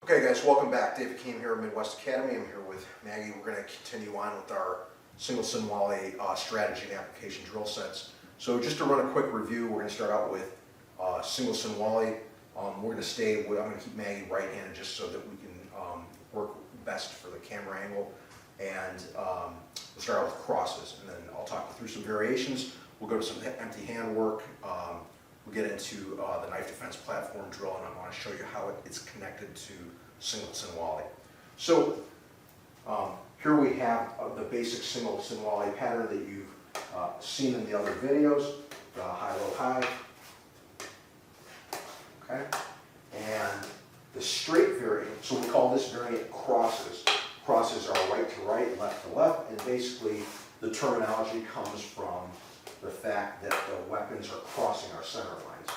Okay guys, welcome back. David Keem here at Midwest Academy. I'm here with Maggie. We're going to continue on with our single Sinwali strategy and application drill sets. So just to run a quick review, we're going to start out with single Sinwali. I'm going to keep Maggie right-handed just so that we can work best for the camera angle. And we'll start out with crosses, and then I'll talk you through some variations. We'll go to some empty hand work. We'll get into the knife defense platform drill, and I want to show you how it's connected to single Sinwali. So here we have the basic single Sinwali pattern that you've seen in the other videos, the high-low-high, okay? And the straight variant, so we call this variant crosses. Crosses are right to right, left to left, and basically the terminology comes from the fact that the weapons are crossing our center lines,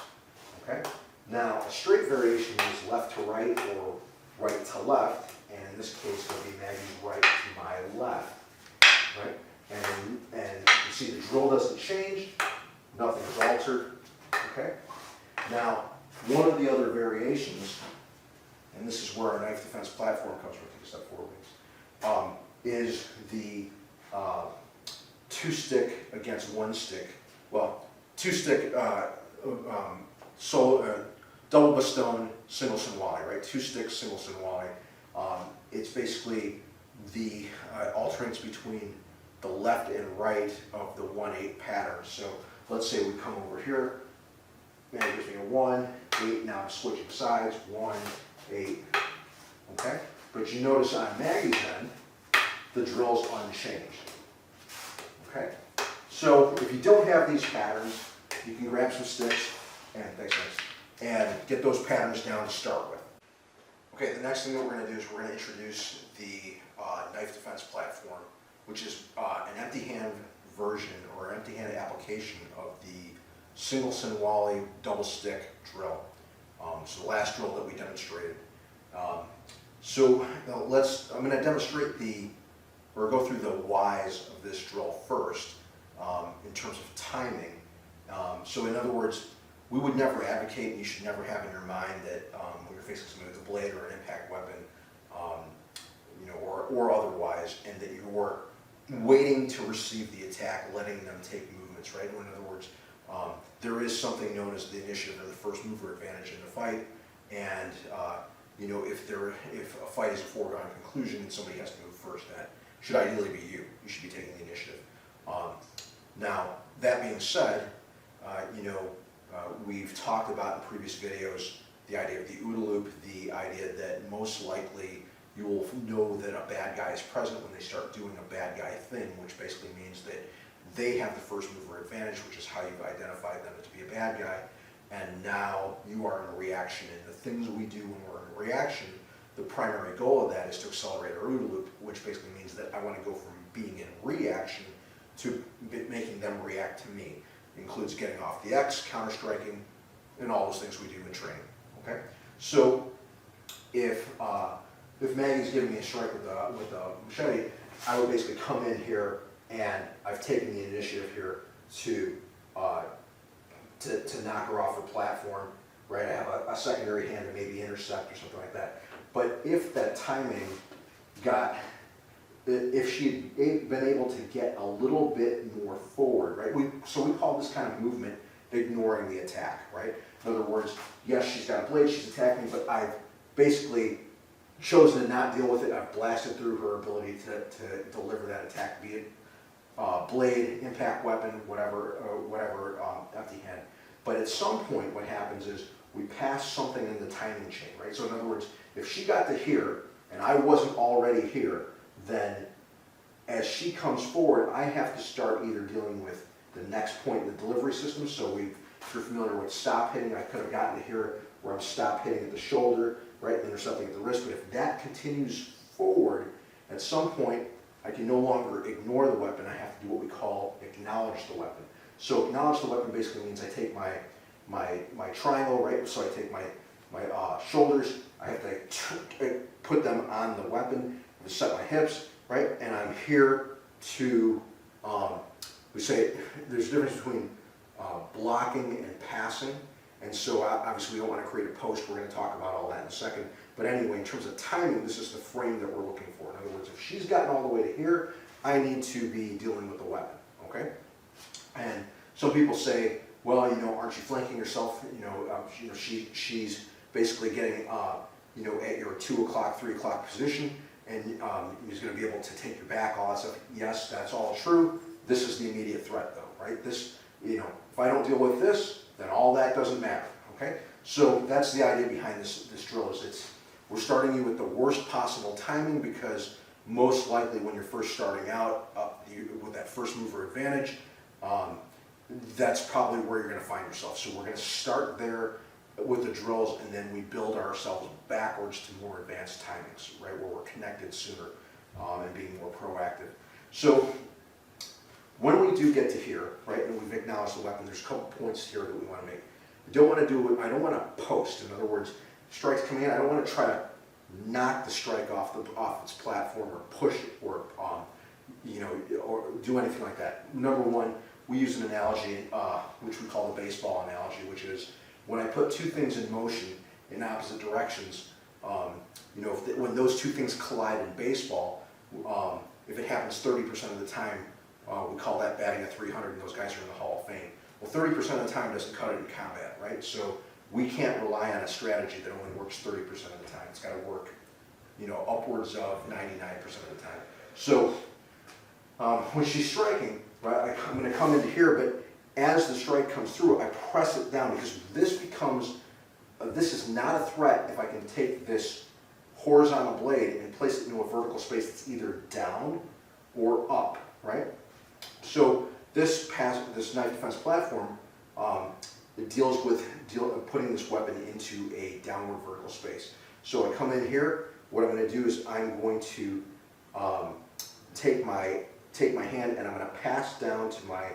okay? Now, a straight variation is left to right or right to left, and in this case it'll be Maggie's right to my left, right? And you see the drill doesn't change, nothing is altered, okay? Now, one of the other variations, and this is where our knife defense platform comes from, take a step forward, is the two-stick against one-stick. Well, two-stick double bastone, single Sinwali, right? Two-stick, single Sinwali. It's basically the alternates between the left and right of the 1-8 pattern. So let's say we come over here, and it gives me a 1, 8, now I'm switching sides, 1, 8, okay? But you notice on Maggie's end, the drill's unchanged. Okay, so if you don't have these patterns, you can grab some sticks and get those patterns down to start with. Okay, the next thing that we're going to do is we're going to introduce the knife defense platform, which is an empty hand version or empty hand application of the single Sinwali double stick drill. So the last drill that we demonstrated. I'm going to demonstrate or go through the whys of this drill first in terms of timing. So in other words, we would never advocate, and you should never have in your mind that when you're facing somebody with a blade or an impact weapon, or otherwise, and that you're waiting to receive the attack, letting them take movements, right? In other words, there is something known as the initiative or the first mover advantage in the fight, and if a fight is a foregone conclusion and somebody has to move first, that should ideally be you. You should be taking the initiative. Now, that being said, we've talked about in previous videos the idea of the OODA loop, the idea that most likely you will know that a bad guy is present when they start doing a bad guy thing, which basically means that they have the first mover advantage, which is how you've identified them to be a bad guy, and now you are in a reaction. And the things we do when we're in a reaction, the primary goal of that is to accelerate our OODA loop, which basically means that I want to go from being in reaction to making them react to me. It includes getting off the X, counter-striking, and all those things we do in training, okay? So if Maggie's giving me a strike with a machete, I would basically come in here, and I've taken the initiative here to knock her off her platform, right? I have a secondary hand to maybe intercept or something like that. But if that timing if she had been able to get a little bit more forward, right? So we call this kind of movement ignoring the attack, right? In other words, yes, she's got a blade, she's attacking me, but I've basically chosen to not deal with it. I've blasted through her ability to deliver that attack, be it blade, impact weapon, whatever empty hand. But at some point what happens is we pass something in the timing chain, right? So in other words, if she got to here and I wasn't already here, then as she comes forward, I have to start either dealing with the next point in the delivery system. So if you're familiar with stop hitting, I could have gotten to here where I'm stop hitting at the shoulder, right, intercepting at the wrist. But if that continues forward, at some point, I can no longer ignore the weapon. I have to do what we call acknowledge the weapon. So acknowledge the weapon basically means I take my triangle, right? So I take my shoulders, I have to put them on the weapon, I set my hips, right? And I'm here to, we say there's a difference between blocking and passing. And so obviously we don't want to create a post. We're going to talk about all that in a second. But anyway, in terms of timing, this is the frame that we're looking for. In other words, if she's gotten all the way to here, I need to be dealing with the weapon, okay? And some people say, well, aren't you flanking yourself? She's basically getting, at your 2 o'clock, 3 o'clock position, and he's going to be able to take your back, all that stuff. Yes, that's all true. This is the immediate threat, though, right? This, if I don't deal with this, then all that doesn't matter, okay? So that's the idea behind this drill. Is we're starting you with the worst possible timing, because most likely when you're first starting out with that first mover advantage, that's probably where you're going to find yourself. So we're going to start there with the drills, and then we build ourselves backwards to more advanced timings, right, where we're connected sooner and being more proactive. So when we do get to here, right, and we've acknowledged the weapon, there's a couple points here that we want to make. I don't want to post. In other words, strikes coming in, I don't want to try to knock the strike off its platform, or push it, or or do anything like that. Number one, we use an analogy, which we call the baseball analogy, which is when I put two things in motion in opposite directions, when those two things collide in baseball, if it happens 30% of the time, we call that batting at 300, and those guys are in the Hall of Fame. Well, 30% of the time doesn't cut it in combat, right? So we can't rely on a strategy that only works 30% of the time. It's got to work, upwards of 99% of the time. So when she's striking, right, I'm going to come into here, but as the strike comes through, I press it down, because this becomes, this is not a threat if I can take this horizontal blade and place it into a vertical space that's either down or up, right? So this knife defense platform, it deals with putting this weapon into a downward vertical space. So I come in here, what I'm going to do is I'm going to take my hand, and I'm going to pass down to my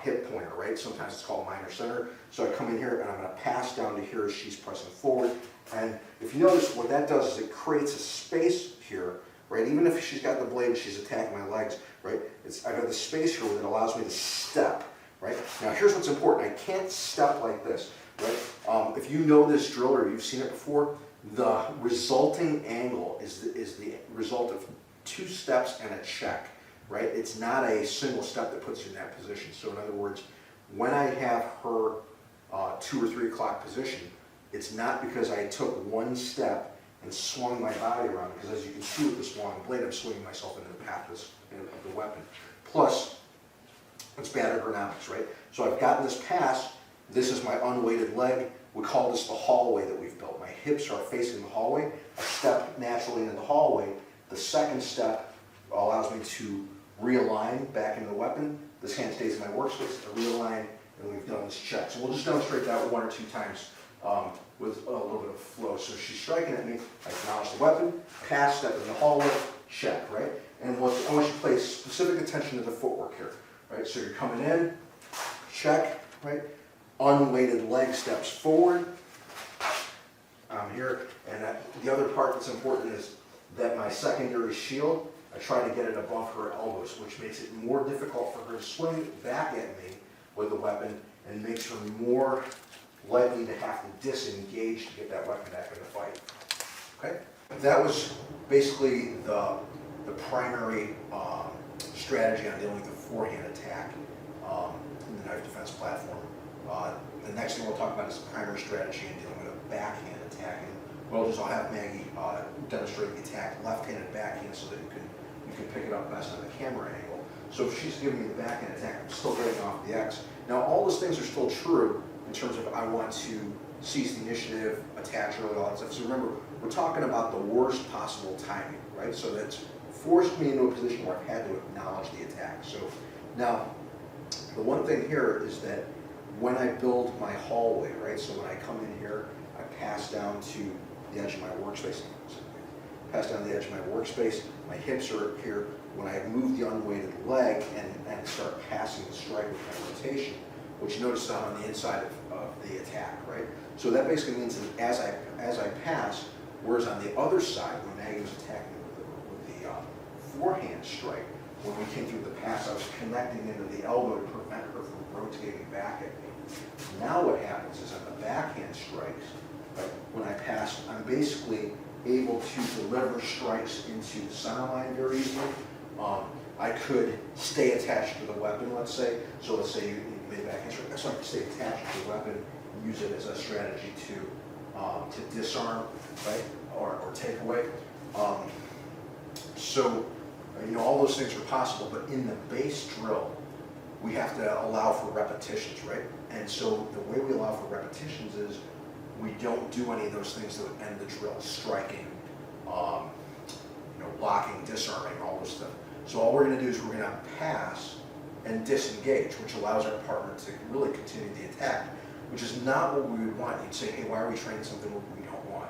hip pointer, right? Sometimes it's called minor center. So I come in here, and I'm going to pass down to here as she's pressing forward. And if you notice, what that does is it creates a space here, right? Even if she's got the blade and she's attacking my legs, right? I've got the space here that allows me to step, right? Now here's what's important. I can't step like this, right? If you know this drill or you've seen it before, the resulting angle is the result of 2 steps and a check, right? It's not a single step that puts you in that position. So in other words, when I have her 2 or 3 o'clock position, it's not because I took 1 step and swung my body around, because as you can see with this long blade, I'm swinging myself into the path of the weapon. Plus, it's bad ergonomics, right? So I've gotten this pass. This is my unweighted leg. We call this the hallway that we've built. My hips are facing the hallway. I step naturally into the hallway. The second step allows me to realign back into the weapon. This hand stays in my workspace. I realign, and we've done this check. So we'll just demonstrate that 1 or 2 times with a little bit of flow. So she's striking at me. I acknowledge the weapon, pass, step in the hallway, check, right? And I want you to pay specific attention to the footwork here, right? So you're coming in, check, right? Unweighted leg steps forward. I'm here, and the other part that's important is that my secondary shield, I try to get it above her elbows, which makes it more difficult for her to swing back at me with the weapon, and makes her more likely to have to disengage to get that weapon back in the fight. Okay? That was basically the primary strategy on dealing with the forehand attack in the knife defense platform. The next thing we'll talk about is the primary strategy in dealing with a backhand attack. And I'll have Maggie demonstrate the attack left-handed backhand so that you can pick it up best on the camera angle. So if she's giving me the backhand attack, I'm still getting off the X. Now all those things are still true in terms of I want to seize the initiative, attach early, all that stuff. So remember, we're talking about the worst possible timing, right? So that's forced me into a position where I've had to acknowledge the attack. So now, the one thing here is that when I build my hallway, right? So when I come in here, I pass down to the edge of my workspace. Pass down the edge of my workspace. My hips are here. When I move the unweighted leg and start passing the strike with my rotation, which you notice on the inside of the attack, right? So that basically means that as I pass, whereas on the other side, when Maggie was attacking with the forehand strike, when we came through the pass, I was connecting into the elbow to prevent her from rotating back at me. Now what happens is on the backhand strikes, right, when I pass, I'm basically able to deliver strikes into the center line very easily. I could stay attached to the weapon, let's say. So let's say you made a backhand strike. So I could stay attached to the weapon and use it as a strategy to disarm, right, or take away. So, all those things are possible, but in the base drill, we have to allow for repetitions, right? And so the way we allow for repetitions is we don't do any of those things that would end the drill, striking, blocking, disarming, all this stuff. So all we're going to do is we're going to pass and disengage, which allows our partner to really continue the attack, which is not what we would want. You'd say, hey, why are we training something we don't want?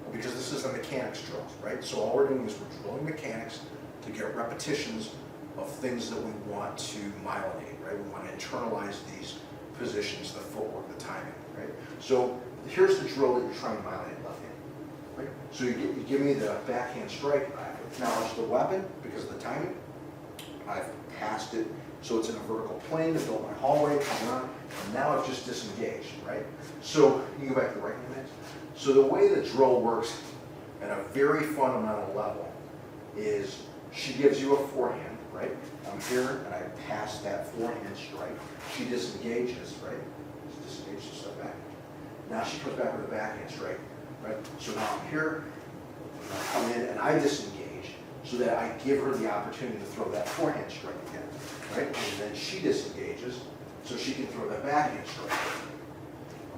Well, because this is a mechanics drill, right? So all we're doing is we're drilling mechanics to get repetitions of things that we want to myelinate, right? We want to internalize these positions, the footwork, the timing, right? So here's the drill that you're trying to myelinate left hand, right? So you give me the backhand strike, I acknowledge the weapon because of the timing. I've passed it, so it's in a vertical plane to build my hallway, coming on, and now I've just disengaged, right? So you can go back to the right hand. So the way the drill works at a very fundamental level is she gives you a forehand, right? I'm here and I pass that forehand strike. She disengages, right? She disengages to step back. Now she comes back with a backhand strike, right? So now I'm here, and I come in and I disengage so that I give her the opportunity to throw that forehand strike again, right? And then she disengages so she can throw that backhand strike.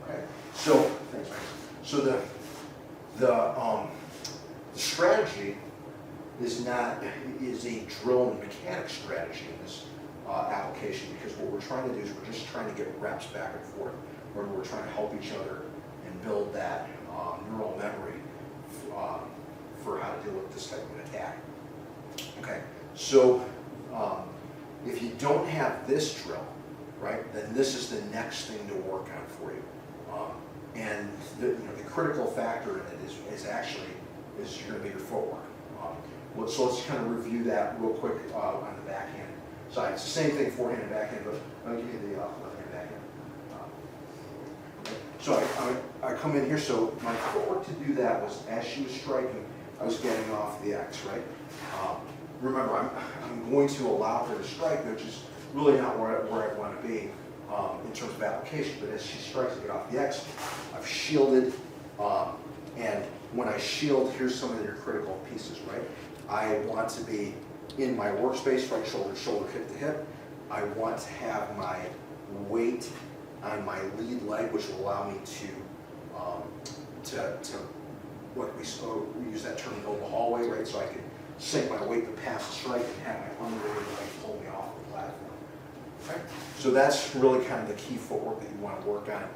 Okay? So, thanks, Mike. So the strategy is a drill and mechanics strategy in this application, because what we're trying to do is we're just trying to get reps back and forth, where we're trying to help each other and build that neural memory for how to deal with this type of an attack. Okay, so if you don't have this drill, right, then this is the next thing to work on for you. And the critical factor in it is going to be your footwork. So let's kind of review that real quick on the backhand side. It's the same thing, forehand and backhand, but I'll give you the left-hand backhand. Okay. So I come in here, so my footwork to do that was, as she was striking, I was getting off the X, right? Remember, I'm going to allow her to strike, which is really not where I want to be in terms of application, but as she strikes, I get off the X. I've shielded, and when I shield, here's some of your critical pieces, right? I want to be in my workspace, right shoulder to shoulder, hip to hip. I want to have my weight on my lead leg, which will allow me to we use that term, build the hallway, right? So I can sink my weight to pass the strike and have my underrated leg pull me off the platform. Right? So that's really kind of the key footwork that you want to work on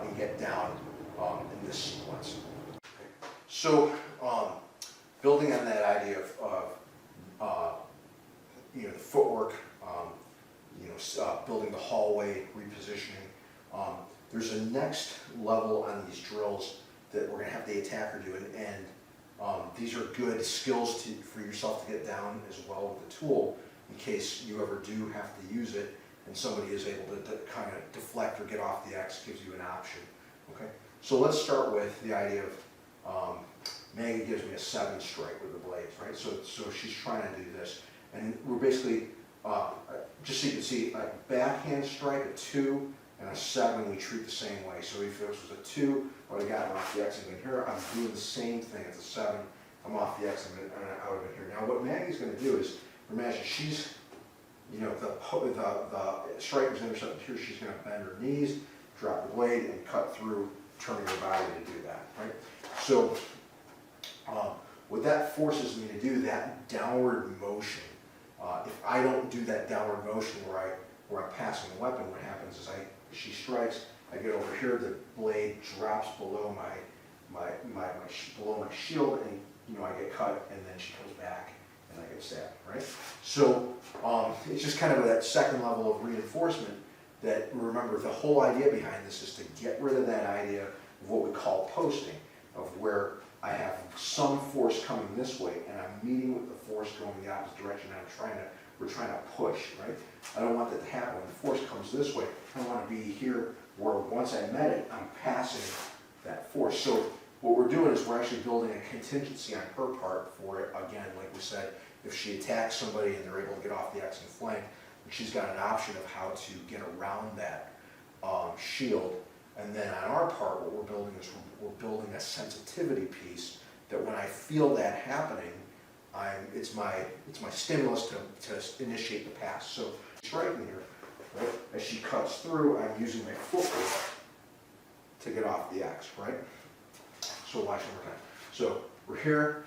and get down in this sequence. Okay. So building on that idea of the footwork, building the hallway, repositioning. There's a next level on these drills that we're going to have the attacker do, and these are good skills for yourself to get down as well with the tool, in case you ever do have to use it and somebody is able to kind of deflect or get off the X, gives you an option. Okay, so let's start with the idea of Maggie gives me a 7 strike with the blades, right? So she's trying to do this, and we're basically just so you can see, a backhand strike, a 2 and a 7 we treat the same way. So if this was a 2, I would have gotten off the X and been here. I'm doing the same thing. It's a 7. I'm off the X and I would have been here. Now what Maggie's going to do is, imagine she's, the strike was intercepted here. She's going to bend her knees, drop the blade, and cut through, turning her body to do that, right? So what that forces me to do, that downward motion, if I don't do that downward motion where I'm passing the weapon, what happens is she strikes, I get over here, the blade drops below below my shield, and I get cut, and then she comes back and I get stabbed, right? So it's just kind of that second level of reinforcement that, remember, the whole idea behind this is to get rid of that idea of what we call posting, of where I have some force coming this way and I'm meeting with the force going the opposite direction, and we're trying to push, right? I don't want that to happen. When the force comes this way, I want to be here where once I met it, I'm passing that force. So what we're doing is we're actually building a contingency on her part for it. Again, like we said, if she attacks somebody and they're able to get off the X and flank, she's got an option of how to get around that shield. And then on our part, what we're building is we're building a sensitivity piece that when I feel that happening, it's my stimulus to initiate the pass. So striking here, right? As she cuts through, I'm using my footwork to get off the X, right? So watch one more time. So we're here,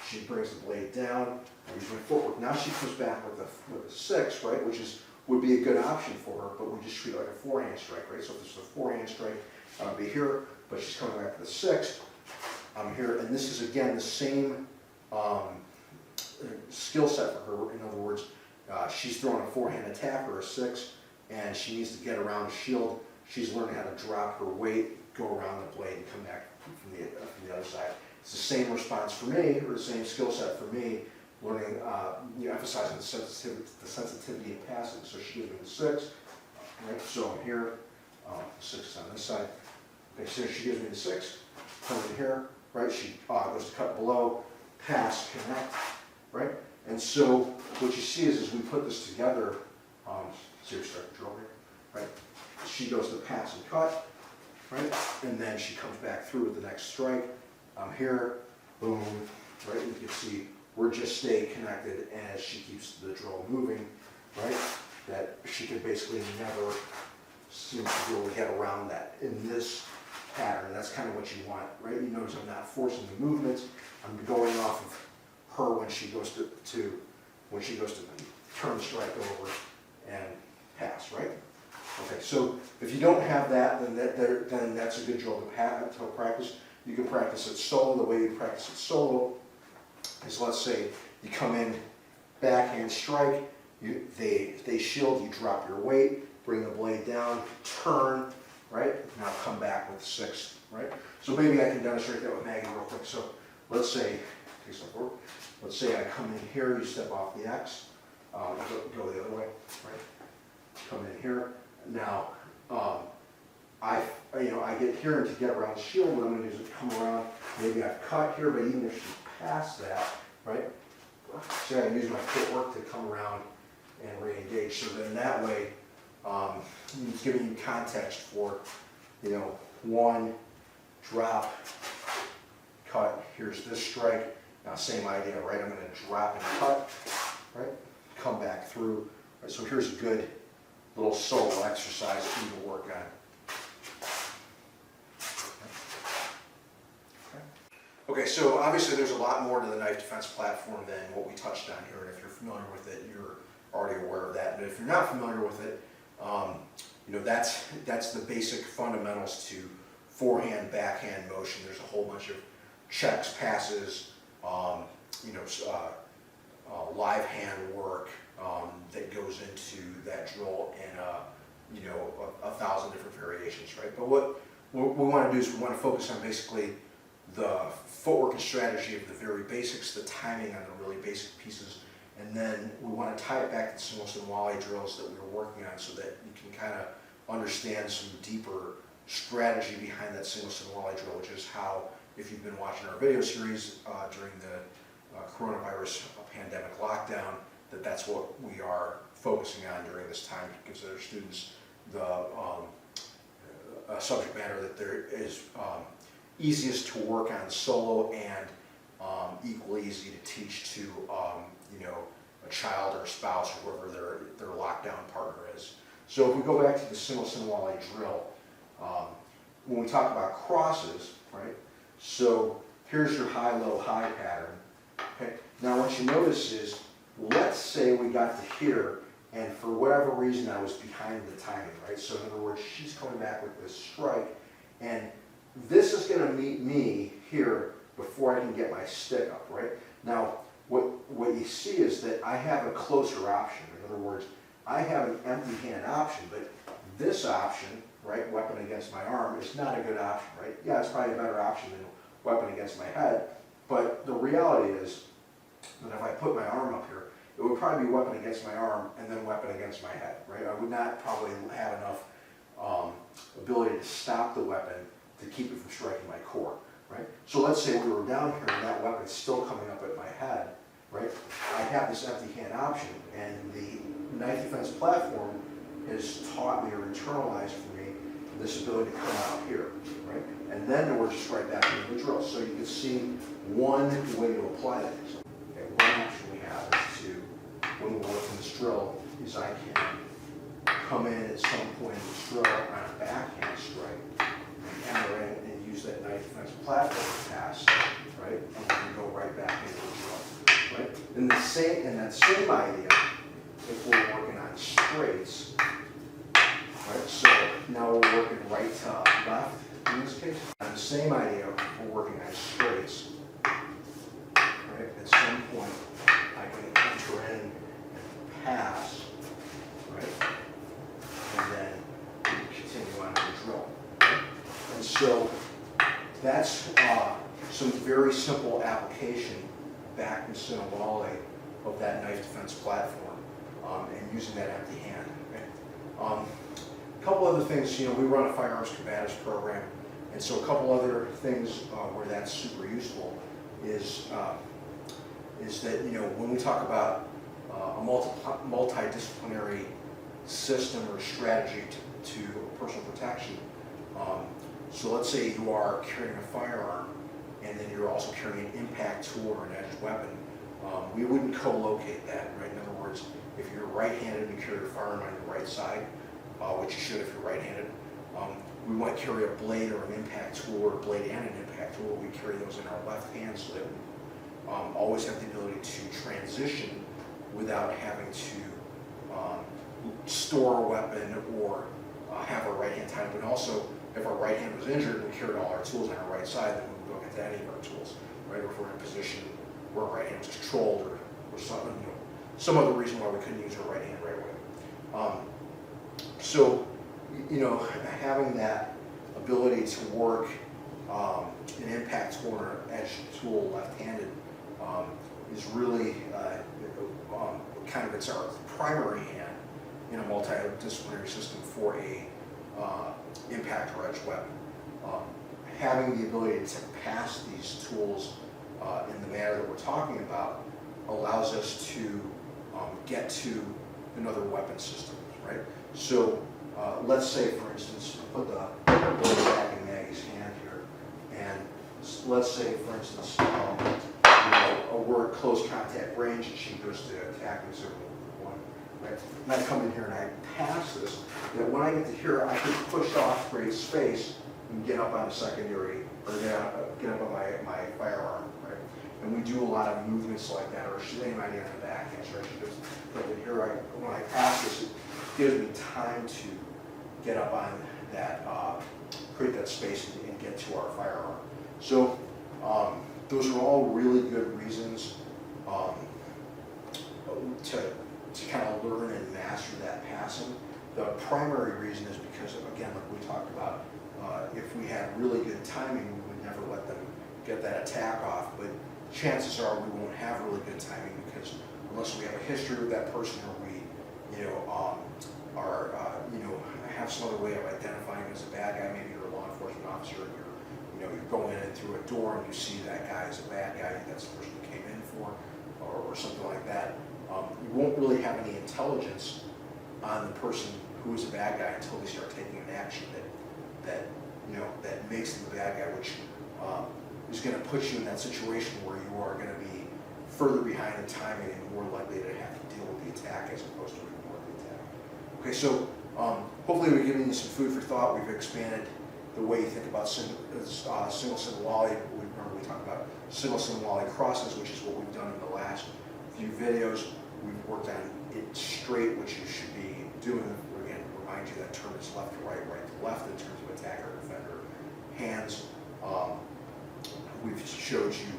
she brings the blade down, I use my footwork. Now she comes back with a 6, right? Which would be a good option for her, but we just treat it like a forehand strike, right? So if this is a forehand strike, I'll be here, but she's coming back with a 6. I'm here, and this is again the same skill set for her. In other words, she's throwing a forehand attack or a 6, and she needs to get around the shield. She's learning how to drop her weight, go around the blade, and come back from the other side. It's the same response for me, or the same skill set for me, learning, emphasizing the sensitivity of passing. So she gives me the 6, right? So I'm here, 6 is on this side. Okay, so she gives me the 6, come in here, right? She goes to cut below, pass, connect, right? And so what you see is we put this together, serious strike drill here, right? She goes to pass and cut, right? And then she comes back through with the next strike. I'm here, boom, right? You can see we're just staying connected as she keeps the drill moving, right? That she can basically never seem to be able to get around that in this pattern. That's kind of what you want, right? You notice I'm not forcing the movements. I'm going off of her when she goes to turn the strike over and pass, right? Okay, so if you don't have that, then that's a good drill to practice. You can practice it solo. The way you practice it solo is, let's say you come in, backhand strike, they shield, you drop your weight, bring the blade down, turn, right? Now come back with 6, right? So maybe I can demonstrate that with Maggie real quick. So let's say, take some forward. Let's say I come in here, you step off the X, go the other way, right? Come in here. Now, I get here, and to get around the shield, what I'm going to do is come around. Maybe I've cut here, but even if she passed that, right? So I use my footwork to come around and re-engage. So then that way, it's giving you context for, 1, drop, cut. Here's this strike. Now same idea, right? I'm going to drop and cut, right? Come back through. Right? So here's a good little solo exercise for you to work on. Okay, so obviously there's a lot more to the knife defense platform than what we touched on here, and if you're familiar with it, you're already aware of that. But if you're not familiar with it, that's the basic fundamentals to forehand, backhand motion. There's a whole bunch of checks, passes, live hand work that goes into that drill in a thousand different variations, right? But what we want to do is we want to focus on basically the footwork and strategy of the very basics, the timing on the really basic pieces, and then we want to tie it back to the single and walleye drills that we were working on so that you can kind of understand some deeper strategy behind that single and walleye drill, which is how, if you've been watching our video series during the coronavirus pandemic lockdown, that's what we are focusing on during this time to consider students the subject matter that there is easiest to work on solo and equally easy to teach to a child or a spouse or whoever their lockdown partner is. So if we go back to the single walleye drill, when we talk about crosses, right? So here's your high-low high pattern. Okay. Now what you notice is, let's say we got to here, and for whatever reason I was behind the timing, right? So in other words, she's coming back with this strike, and this is going to meet me here before I can get my stick up, right? Now, what you see is that I have a closer option. In other words, I have an empty hand option, but this option, right, weapon against my arm, is not a good option, right? Yeah, it's probably a better option than weapon against my head, but the reality is that if I put my arm up here, it would probably be weapon against my arm and then weapon against my head, right? I would not probably have enough ability to stop the weapon to keep it from striking my core, right? So let's say we were down here and that weapon's still coming up at my head, right? I have this empty hand option, and the knife defense platform has taught me or internalized for me this ability to come out here, right? And then we're just right back into the drill. So you can see one way to apply that. So, okay, one option we have is to, when we're working this drill, is I can come in at some point in this drill on a backhand strike and hammer in and use that knife defense platform pass, right? And then go right back into the drill, right? And that same idea, if we're working on straights, right? So now we're working right to left in this case. And the same idea, we're working on straights, right? At some point, I can enter in and pass, right? And then continue on with the drill. Right? And so that's some very simple application back in Sinawali of that knife defense platform and using that empty hand. Okay? A couple other things, we run a firearms combatives program, and so a couple other things where that's super useful is that, when we talk about a multidisciplinary system or strategy to personal protection, so let's say you are carrying a firearm and then you're also carrying an impact tool or an edged weapon, we wouldn't co-locate that, right? In other words, if you're right-handed and you carry your firearm on your right side, which you should if you're right-handed, we might carry a blade or an impact tool, or a blade and an impact tool. We carry those in our left hand so that we always have the ability to transition without having to store a weapon or have our right hand tied up. And also, if our right hand was injured, we carried all our tools on our right side, then we would go get to any of our tools, right? Or if we're in a position where our right hand was controlled or something, some other reason why we couldn't use our right hand right away. So, having that ability to work an impact tool or an edge tool left-handed is really it's our primary hand in a multidisciplinary system for a impact or edge weapon. Having the ability to pass these tools in the manner that we're talking about allows us to get to another weapon system, right? So let's say, for instance, put the blade back in Maggie's hand here, and let's say, for instance, we're at close contact range and she goes to attack me, so one, right? And I come in here and I pass this, that when I get to here, I can push off, create space, and get up on a secondary, or get up on my firearm, right? And we do a lot of movements like that, or she's anybody on the back hand, right? She goes, but here, when I pass this, it gives me time to get up on that, create that space and get to our firearm. So those are all really good reasons to kind of learn and master that passing. The primary reason is because, again, like we talked about, if we had really good timing, we would never let them get that attack off. But chances are we won't have really good timing because unless we have a history with that person, or we, have some other way of identifying him as a bad guy. Maybe you're a law enforcement officer and you're going in through a door and you see that guy as a bad guy. That's the person you came in for, or something like that. You won't really have any intelligence on the person who is a bad guy until they start taking an action that makes them a bad guy, which is going to put you in that situation where you are going to be further behind in timing and more likely to have to deal with the attack as opposed to ignore the attack. Okay, so hopefully we've given you some food for thought. We've expanded the way you think about single Sinawali. Remember we talked about single Sinawali crosses, which is what we've done in the last few videos. We've worked on it straight, which you should be doing. Again, remind you that term is left to right, right to left in terms of attacker, defender, hands. We've showed you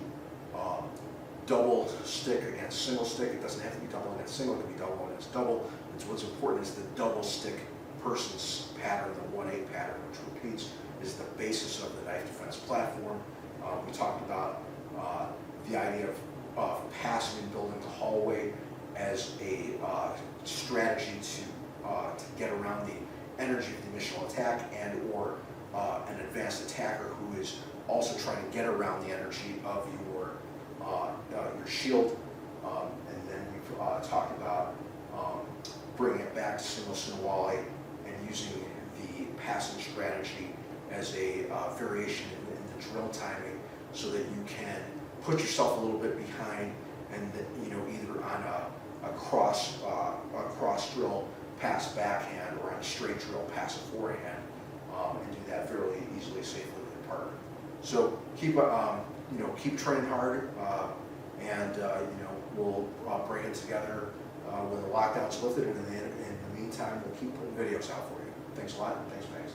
double stick against single stick. It doesn't have to be double against single, it can be double against double. It's what's important is the double stick person's pattern, the 1-8 pattern, which repeats, is the basis of the knife defense platform. We talked about the idea of passing and building the hallway as a strategy to get around the energy of the initial attack and or an advanced attacker who is also trying to get around the energy of your shield. And then we've talked about bringing it back to single Sinawali and using the passage strategy as a variation in the drill timing, so that you can put yourself a little bit behind, and that, either on a cross drill pass backhand, or on a straight drill pass a forehand, and do that fairly easily, safely with your partner. So keep training hard, and we'll bring it together when the lockdown's lifted, and in the meantime, we'll keep putting videos out for you. Thanks a lot, and thanks, Max.